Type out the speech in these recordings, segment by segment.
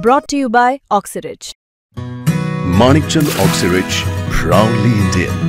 Brought to you by Oxyrich. Manikchand Oxyrich, proudly Indian.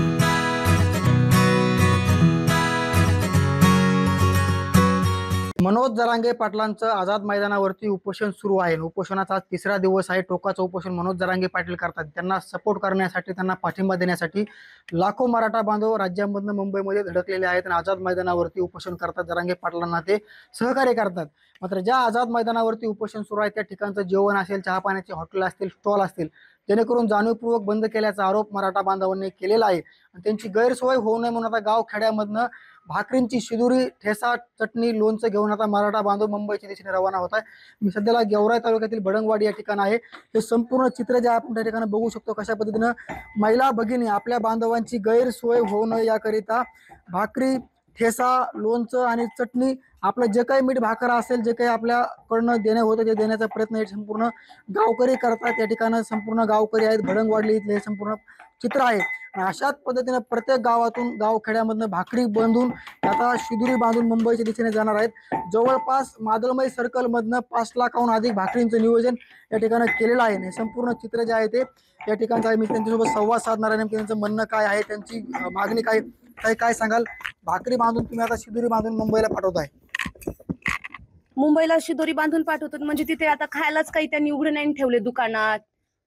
Manoj Jarange पाटलांचं Azad मैदानावरती उपोषण सुरू आहे। उपोषणाचा तिसरा दिवस आहे। टोकाचं उपोषण मनोज जरांगे पाटील करतात। त्यांना सपोर्ट करण्यासाठी, त्यांना पाठिंबा देण्यासाठी लाखो मराठा बांधव राज्यामधून मुंबईमध्ये धडकलेले आहेत आणि आझाद मैदानावरती उपोषण करतात। जरांगे पाटलांना ते सहकार्य करतात। मात्र ज्या आझाद मैदानावरती उपोषण सुरू आहे त्या ठिकाणचं जेवण असेल, चहा पाण्याचे हॉटेल असतील, स्टॉल असतील, जेणेकरून जाणीवपूर्वक बंद केल्याचा आरोप मराठा बांधवांनी केलेला आहे। त्यांची गैरसोय होऊ नये म्हणून आता गाव खेड्यामधनं भाकरींची शिदुरी, ठेसा, चटणी, लोणचं घेऊन आता मराठा बांधव मुंबईच्या दिशेने रवाना होत आहे। मी सध्याला गेवराई तालुक्यातील भडंगवाडी या ठिकाण आहे। हे संपूर्ण चित्र जे आपण त्या ठिकाणी बघू शकतो, कशा पद्धतीनं महिला भगिनी आपल्या बांधवांची गैरसोय होऊ नये याकरिता भाकरी, ठेसा, लोणचं आणि चटणी, आपलं जे काही मीठ भाकर असेल, जे काही आपल्याकडनं देणं होतं ते देण्याचा प्रयत्न हे संपूर्ण गावकरी करतात। या ठिकाणी संपूर्ण गावकरी आहेत। भडंगवाडी इथले हे संपूर्ण चित्र आहे। अशाच पद्धतीने प्रत्येक गावातून, गावखेड्यामधून भाकरी बांधून आता शिदुरी बांधून मुंबईच्या दिशेने जाणार आहेत। जवळपास मादलमई सर्कल मधनं 5 लाखाहून अधिक भाकरींचं नियोजन या ठिकाणी केलेलं आहे। हे संपूर्ण चित्र जे आहे ते या ठिकाणचं आहे। मी त्यांच्यासोबत संवाद साधणार आहे। नेमकं त्यांचं म्हणणं काय आहे, त्यांची मागणी काय सांगाल? भाकरी बांधून तुम्ही आता शिदुरी बांधून मुंबईला पाठवताय? मुंबईला शिदोरी बांधून पाठवतात म्हणजे तिथे आता खायलाच काही त्यांनी उघडे नाही ठेवले दुकानात।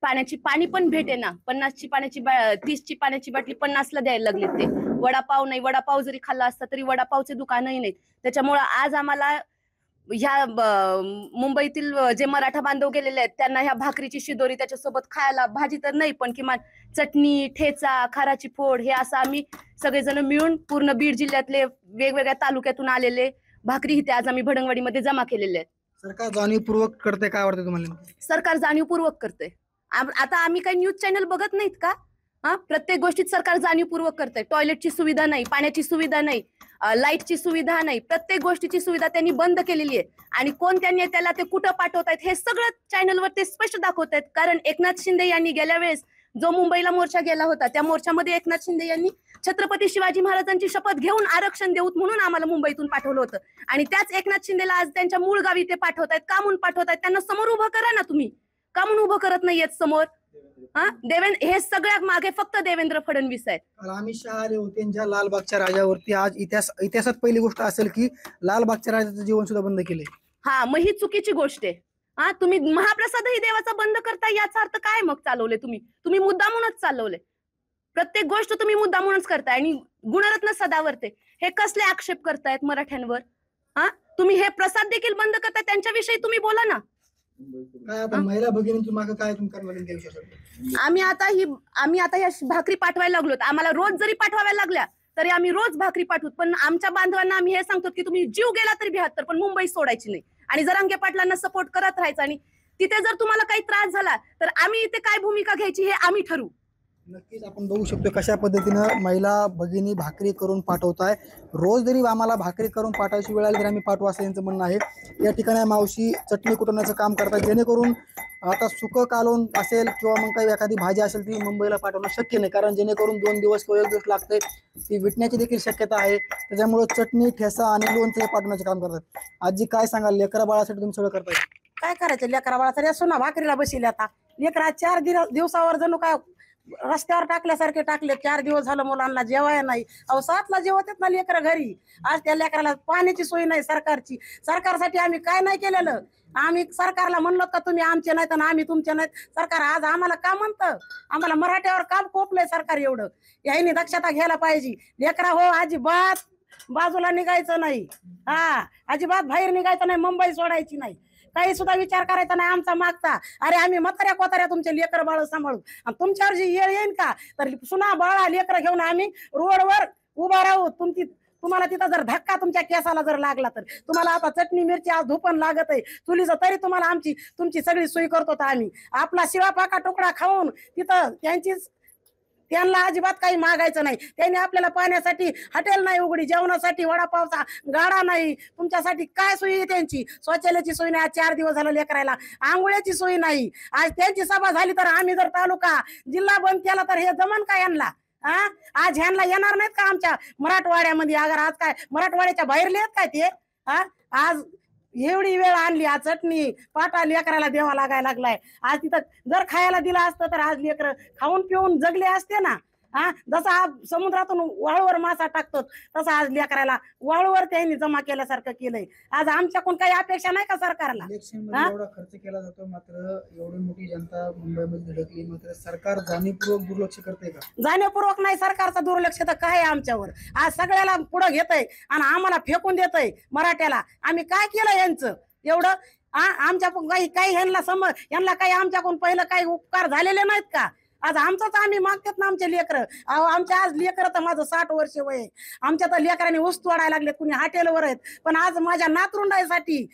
पाणी पण भेटे ना, 50ची पाण्याची 30ची पाण्याची बाटली 50ला द्यायला लागले ते। वडापाव नाही, वडापाव जरी खाल्ला असता तरी वडापावचे दुकानही नाहीत। त्याच्यामुळे आज आम्हाला ह्या मुंबईतील जे मराठा बांधव गेलेले आहेत त्यांना ह्या भाकरीची शिदोरी, त्याच्यासोबत खायला भाजी तर नाही पण किमान चटणी, ठेचा, खाराची फोड, हे असं आम्ही सगळेजण मिळून पूर्ण बीड जिल्ह्यातले वेगवेगळ्या तालुक्यातून आलेले भाकरी इथे आज आम्ही भडंगवाडीमध्ये जमा केलेले आहेत। सरकार जाणीवपूर्वक करते, काय वाटतं तुम्हाला? सरकार जाणीवपूर्वक करते। आता आम्ही काही न्यूज चॅनल बघत नाहीत का? प्रत्येक गोष्टीत सरकार जाणीवपूर्वक करते। टॉयलेटची सुविधा नाही, पाण्याची सुविधा नाही, लाईटची सुविधा नाही, प्रत्येक गोष्टीची सुविधा त्यांनी बंद केलेली आहे। आणि कोण त्यांनी त्याला ते कुठं पाठवतायत हे सगळं चॅनलवर ते स्पष्ट दाखवतायत। कारण एकनाथ शिंदे यांनी गेल्या वेळेस जो मुंबईला मोर्चा गेला होता त्या मोर्चामध्ये एकनाथ शिंदे यांनी छत्रपती शिवाजी महाराजांची शपथ घेऊन आरक्षण देऊत म्हणून आम्हाला मुंबईतून पाठवलं होतं। आणि त्याच एकनाथ शिंदेला आज त्यांच्या मूळ गावी ते पाठवतायत। का म्हणून पाठवतायत? त्यांना समोर उभं करा ना तुम्ही, का म्हणून उभं करत नाहीयेत समोर? हे सगळ्यात मागे फक्त देवेंद्र फडणवीस आहेत। अमित शहा आले होते ज्या लालबागच्या राजावरती, आज इतिहासात पहिली गोष्ट असेल की लालबागच्या राजाचं जीवन सुद्धा बंद केले। मग ही चुकीची गोष्ट आहे। तुम्ही महाप्रसादही देवाचा बंद करता, याचा अर्थ काय मग चालवले तुम्ही मुद्दामूनच चालवले। प्रत्येक गोष्ट तुम्ही मुद्दामूनच करताय आणि गुणरत्न सदावर्ते हे कसले आक्षेप करतायत मराठ्यांवर? तुम्ही हे प्रसाद देखील बंद करताय, त्यांच्याविषयी तुम्ही बोला ना। काय आता महिला भगिनींची मागे काय तुम्ही? आम्ही आता ह्या भाकरी पाठवायला लागलो। आम्हाला रोज जरी पाठवायला लागल्या तरी आम्ही रोज भाकरी पाठवू। पण आमच्या बांधवांना आम्ही हे सांगतो की तुम्ही जीव गेला तरी 72 पण मुंबई सोडायची नाही आणि जरांगे पाटलांना सपोर्ट करत राहायचं। आणि तिथे जर तुम्हाला काही त्रास झाला तर आम्ही इथे काय भूमिका घ्यायची हे आम्ही ठरवू। नक्कीच आपण बघू शकतो कशा पद्धतीनं महिला भगिनी भाकरी करून पाठवताय। रोज जरी आम्हाला भाकरी करून पाठवायची वेळ आली तर आम्ही पाठवू असं यांचं म्हणणं आहे। या ठिकाणी मावशी चटणी कुटवण्याचं काम करतात, जेणेकरून आता सुकं कालवण असेल किंवा मग काही एखादी भाजी असेल ती मुंबईला पाठवणं शक्य नाही, कारण जेणेकरून 2 दिवस किंवा 1 दिवस लागते, ती विटण्याची देखील शक्यता आहे। त्याच्यामुळे चटणी, ठेसा आणि लोणचं हे पाठवण्याचं काम करतात। आजी काय सांगाल, लेकरा बाळासाठी तुम्ही सगळं करताय? काय करायचं लेकरा बाळासाठी? असो ना, भाकरीला बसले आता लेकरा 4 दिवसावर जणू काय रस्त्यावर टाकल्यासारखे टाकले। 4 दिवस झालं मुलांना जेवाय नाही। 7ला जेवतात ना लेकरं घरी। आज त्या लेकराला पाण्याची सोय नाही सरकारची। सरकारसाठी आम्ही काय नाही केलेलं? आम्ही सरकारला म्हणलो का तुम्ही आमचे नाहीत आणि आम्ही तुमचे नाहीत? सरकार आज आम्हाला का म्हणतं? आम्हाला मराठ्यावर का कोपलंय सरकार एवढं? याने दक्षता घ्यायला पाहिजे। लेकरा हो, अजिबात बाजूला निघायचं नाही। अजिबात बाहेर निघायचं नाही, मुंबई सोडायची नाही, काही सुद्धा विचार करायचा नाही आमचा मागचा। अरे आम्ही म्हाताऱ्या कोताऱ्या तुमचे लेकर बाळ सांभाळू आणि तुमच्यावर जी येळ येईन का तर सुना बाळा लेकर घेऊन आम्ही रोडवर उभा राहू। तुम्हाला तिथं जर धक्का तुमच्या केसाला जर लागला तर तुम्हाला आता चटणी मिरची आज धुपण लागत आहे चुलीचं, तरी तुम्हाला तुमची सगळी सोय करतो आम्ही। आपला शिवा पाका तुकडा खाऊन तिथं त्यांना अजिबात काही मागायचं नाही। त्यांनी आपल्याला पाण्यासाठी हॉटेल नाही उघडी, जेवणासाठी वडापावचा गाडा नाही, तुमच्यासाठी काय सोय आहे त्यांची? शौचालयाची सोय नाही। 4 दिवस झालं लेकरायला आंघोळ्याची सोय नाही। आज त्यांची सभा झाली तर आम्ही जर तालुका जिल्हा बंद केला तर हे जमन का यांना? आज ह्यांना येणार नाहीत का आमच्या मराठवाड्यामध्ये? अगर आज काय मराठवाड्याच्या बाहेरले आहेत काय ते? आज एवढी वेळ आणली, आज चटणी पाटा लेकराला द्यावा लागायला लागलाय. आज तिथं जर खायला दिलं असतं तर आज लेकर खाऊन पिऊन जगले असते ना. जसा आज समुद्रातून वाळूवर मासा टाकतो तसा आज लेकराला वाळूवर त्यांनी जमा केल्यासारखं केलंय. आज आमच्याकडून काही अपेक्षा नाही का सरकारला? इलेक्शन मध्ये एवढा खर्च केला जातो, मात्र एवढी मोठी जनता मुंबईमध्ये धडकली, मात्र सरकार जाणीवपूर्वक दुर्लक्ष करते का? जाणीवपूर्वक नाही सरकारचं दुर्लक्ष तर काय आहे आमच्यावर. आज सगळ्याला पुढं घेतय आणि आम्हाला फेकून देतय मराठ्याला. आम्ही काय केलं यांचं एवढं? आमच्याकडून काही यांना काही आमच्याकडून पहिलं काही उपकार झालेले नाहीत का? आज आमचंच आम्ही मागतात ना आमचे लेकरं. आमच्या आज लेकरं तर माझं 60 वर्ष वय आहे. आमच्या तर लेकरांनी ऊस तोडायला लागले, कुणी हॉटेलवर आहेत. पण आज माझ्या नातरुंडाईसाठी,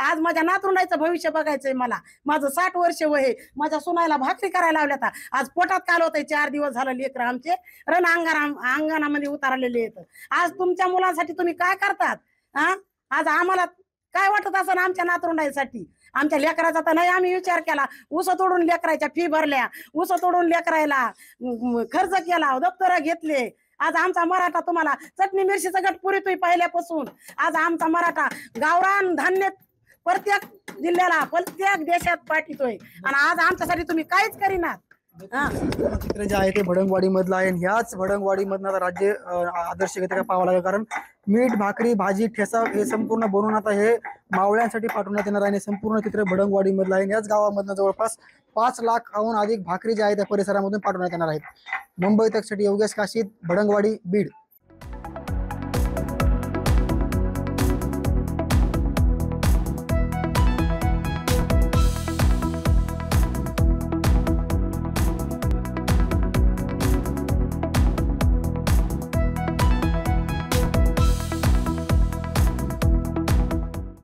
आज माझ्या नातरुंडाईचं भविष्य बघायचंय मला. माझं 60 वर्ष वय आहे. माझ्या सुनायला भाकरी करायला लावल्यात. आज पोटात काल होतंय. 4 दिवस झालं लेकरं आमचे रण अंगणामध्ये उतारलेले आहेत. आज तुमच्या मुलांसाठी तुम्ही काय करतात? आज आम्हाला काय वाटत असं आमच्या नातरुंडाईसाठी? आमच्या लेकराचा तर नाही आम्ही विचार केला. ऊस तोडून लेकराच्या फी भरल्या, ऊस तोडून लेकरायला खर्च केला, दप्तर घेतले. आज आमचा मराठा तुम्हाला चटणी मिरचीचं गट पुरीतोय पहिल्यापासून. आज आमचा मराठा गावरान धान्य प्रत्येक जिल्ह्याला प्रत्येक देशात पाठवतोय आणि आज आमच्यासाठी तुम्ही काहीच करीनात. चित्र जे आहे ते भडंगवाडी मधलं आहे. ह्याच भडंगवाडी मधनं आता राज्य आदर्श घेते का पाहावं लागेल, कारण मीठ भाकरी भाजी ठेसा हे संपूर्ण बनवून आता हे मावळ्यांसाठी पाठवण्यात येणार आहे. संपूर्ण चित्र भडंगवाडी मधलं आहे. याच गावामधनं जवळपास 5 लाखाहून अधिक भाकरी ज्या आहेत त्या परिसरामधून पाठवण्यात येणार आहेत. मुंबई तकसाठी योगेश काशीद, भडंगवाडी, बीड.